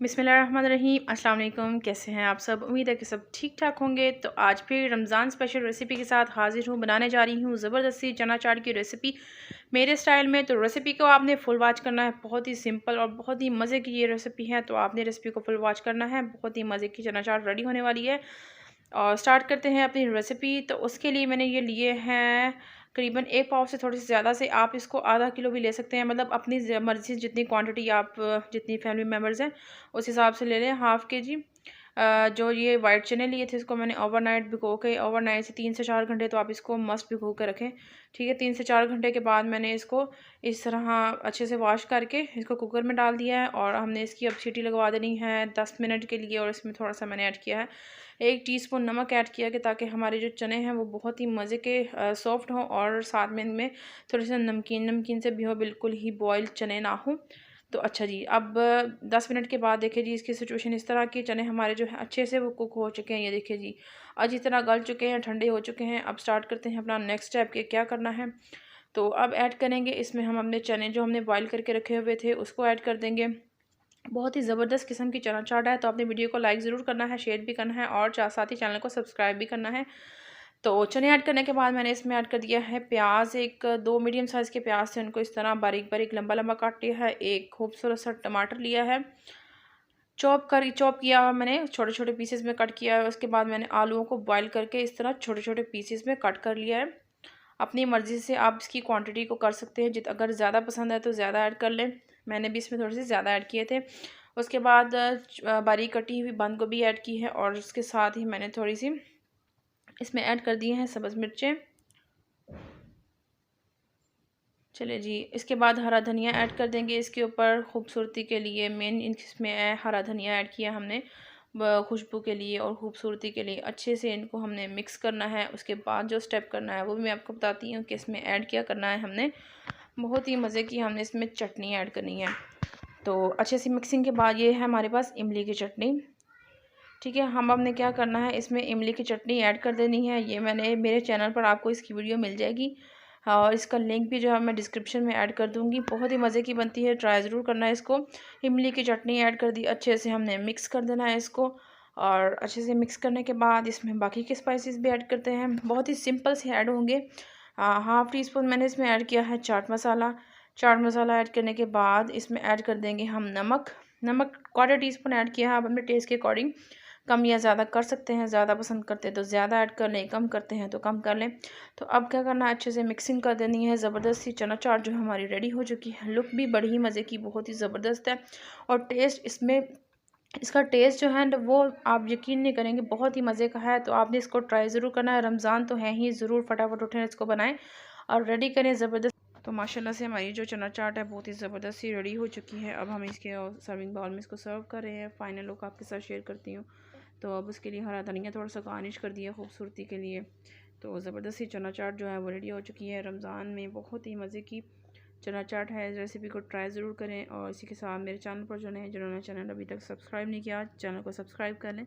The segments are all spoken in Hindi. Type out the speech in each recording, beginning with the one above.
बिस्मिल्लाहिर्रहमानिर्रहीम। अस्सलाम वालेकुम। कैसे हैं आप सब? उम्मीद है कि सब ठीक ठाक होंगे। तो आज फिर रमज़ान स्पेशल रेसिपी के साथ हाजिर हूँ। बनाने जा रही हूँ ज़बरदस्ती चना चाट की रेसिपी मेरे स्टाइल में। तो रेसिपी को आपने फुल वॉच करना है। बहुत ही सिंपल और बहुत ही मज़े की ये रेसिपी है, तो आपने रेसिपी को फुल वॉच करना है। बहुत ही मज़े की चना चाट रेडी होने वाली है। और स्टार्ट करते हैं अपनी रेसिपी। तो उसके लिए मैंने ये लिए हैं करीबन 1 पाव से थोड़ी सी ज़्यादा से, आप इसको आधा किलो भी ले सकते हैं। मतलब अपनी मर्ज़ी से जितनी क्वांटिटी आप जितनी फैमिली मेम्बर्स हैं उस हिसाब से ले लें। हाफ़ केजी जो ये वाइट चने लिए थे इसको मैंने ओवरनाइट भिगो के, ओवरनाइट से 3 से 4 घंटे तो आप इसको मस्ट भिगो के रखें। ठीक है, 3 से 4 घंटे के बाद मैंने इसको इस तरह अच्छे से वॉश करके इसको कुकर में डाल दिया है। और हमने इसकी अब सीटी लगवा देनी है 10 मिनट के लिए। और इसमें थोड़ा सा मैंने ऐड किया है 1 टीस्पून नमक ऐड किया कि ताकि हमारे जो चने हैं वो बहुत ही मज़े के सॉफ्ट हों, और साथ में इनमें थोड़ी सी नमकीन नमकीन से भी हो, बिल्कुल ही बॉयल चने ना हो। तो अच्छा जी, अब 10 मिनट के बाद देखिए जी इसकी सिचुएशन इस तरह की, चने हमारे जो है अच्छे से वो कुक हो चुके हैं। ये देखिए जी अच्छी तरह गल चुके हैं, ठंडे हो चुके हैं। अब स्टार्ट करते हैं अपना नेक्स्ट स्टेप के क्या करना है। तो अब ऐड करेंगे इसमें हम अपने चने जो हमने बॉयल करके रखे हुए थे उसको ऐड कर देंगे। बहुत ही ज़बरदस्त किस्म की चना चाट है, तो आपने वीडियो को लाइक ज़रूर करना है, शेयर भी करना है और साथ ही चैनल को सब्सक्राइब भी करना है। तो चने ऐड करने के बाद मैंने इसमें ऐड कर दिया है प्याज। 2 मीडियम साइज़ के प्याज थे, उनको इस तरह बारीक बारीक लंबा लंबा काट लिया है। एक खूबसूरत सा टमाटर लिया है, चॉप किया हुआ मैंने, छोटे छोटे पीसेस में कट किया है। उसके बाद मैंने आलूओं को बॉयल करके इस तरह छोटे छोटे पीसेस में कट कर लिया है। अपनी मर्ज़ी से आप इसकी क्वांटिटी को कर सकते हैं, अगर ज़्यादा पसंद है तो ज़्यादा ऐड कर लें। मैंने भी इसमें थोड़े से ज़्यादा ऐड किए थे। उसके बाद बारीक कटी हुई बंद गोभी ऐड की है, और उसके साथ ही मैंने थोड़ी सी इसमें ऐड कर दिए हैं सब्ज़ मिर्चें। चलिए जी, इसके बाद हरा धनिया ऐड कर देंगे इसके ऊपर खूबसूरती के लिए। मेन इसमें हरा धनिया ऐड किया हमने खुशबू के लिए और ख़ूबसूरती के लिए। अच्छे से इनको हमने मिक्स करना है। उसके बाद जो स्टेप करना है वो भी मैं आपको बताती हूँ कि इसमें ऐड क्या करना है हमने। बहुत ही मज़े की हमने इसमें चटनी ऐड करनी है। तो अच्छे से मिक्सिंग के बाद ये है हमारे पास इमली की चटनी। ठीक है, हम अब ने क्या करना है, इसमें इमली की चटनी ऐड कर देनी है। ये मैंने मेरे चैनल पर आपको इसकी वीडियो मिल जाएगी, और इसका लिंक भी जो है मैं डिस्क्रिप्शन में ऐड कर दूँगी। बहुत ही मज़े की बनती है, ट्राई ज़रूर करना है इसको। इमली की चटनी ऐड कर दी, अच्छे से हमने मिक्स कर देना है इसको। और अच्छे से मिक्स करने के बाद इसमें बाकी के स्पाइसेस भी ऐड करते हैं, बहुत ही सिंपल से ऐड होंगे। हाफ़ टी स्पून मैंने इसमें ऐड किया है चाट मसाला। चाट मसाला ऐड करने के बाद इसमें ऐड कर देंगे हम नमक। नमक 1/4 टीस्पून ऐड किया है, आप अपने टेस्ट के अकॉर्डिंग कम या ज़्यादा कर सकते हैं। ज़्यादा पसंद करते हैं तो ज़्यादा ऐड कर लें, कम करते हैं तो कम कर लें। तो अब क्या करना है, अच्छे से मिक्सिंग कर देनी है। ज़बरदस्त सी चना चाट जो हमारी रेडी हो चुकी है। लुक भी बड़ी ही मज़े की, बहुत ही ज़बरदस्त है। और टेस्ट इसका टेस्ट जो है वो आप यकीन नहीं करेंगे, बहुत ही मज़े का है। तो आपने इसको ट्राई ज़रूर करना है। रमज़ान तो है ही, ज़रूर फटाफट उठें, इसको बनाएं और रेडी करें ज़बरदस्त। तो माशाल्लाह से हमारी जो चना चाट है बहुत ही ज़बरदस्त सी रेडी हो चुकी है। अब हम इसके सर्विंग बाउल में इसको सर्व कर रहे हैं। फाइनल लुक आपके साथ शेयर करती हूँ। तो अब उसके लिए हरा धनिया थोड़ा सा गार्निश कर दिया खूबसूरती के लिए। तो ज़बरदस्त सी चना चाट जो है वो रेडी हो चुकी है। रमज़ान में बहुत ही मज़े की चना चाट है। इस रेसिपी को ट्राई ज़रूर करें। और इसी के साथ मेरे चैनल पर जो है, जिन्होंने चैनल अभी तक सब्सक्राइब नहीं किया, चैनल को सब्सक्राइब कर लें।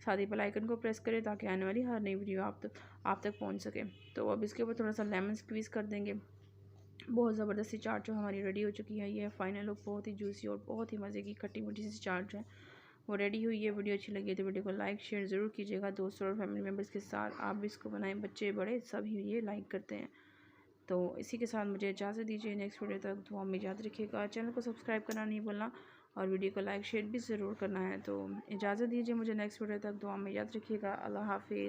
साथ ही बेल आइकन को प्रेस करें ताकि आने वाली हर नई वीडियो आप तक पहुँच सके। तो अब इसके ऊपर थोड़ा सा लेमन स्क्वीज़ कर देंगे। बहुत ज़बरदस्त सी चाट जो हमारी रेडी हो चुकी है। ये फाइनल लुक बहुत ही जूसी और बहुत ही मज़े की खट्टी मीठी सी चाट जो है वो रेडी हुई है। वीडियो अच्छी लगी तो वीडियो को लाइक शेयर ज़रूर कीजिएगा दोस्तों और फैमिली मेम्बर्स के साथ। आप भी इसको बनाएं, बच्चे बड़े सभी ये लाइक करते हैं। तो इसी के साथ मुझे इजाज़त दीजिए। नेक्स्ट वीडियो तक दुआ में याद रखिएगा। चैनल को सब्सक्राइब करना नहीं भूलना और वीडियो को लाइक शेयर भी ज़रूर करना है। तो इजाज़त दीजिए मुझे, नेक्स्ट वीडियो तक दुआ में याद रखिएगा। अल्लाह हाफिज़।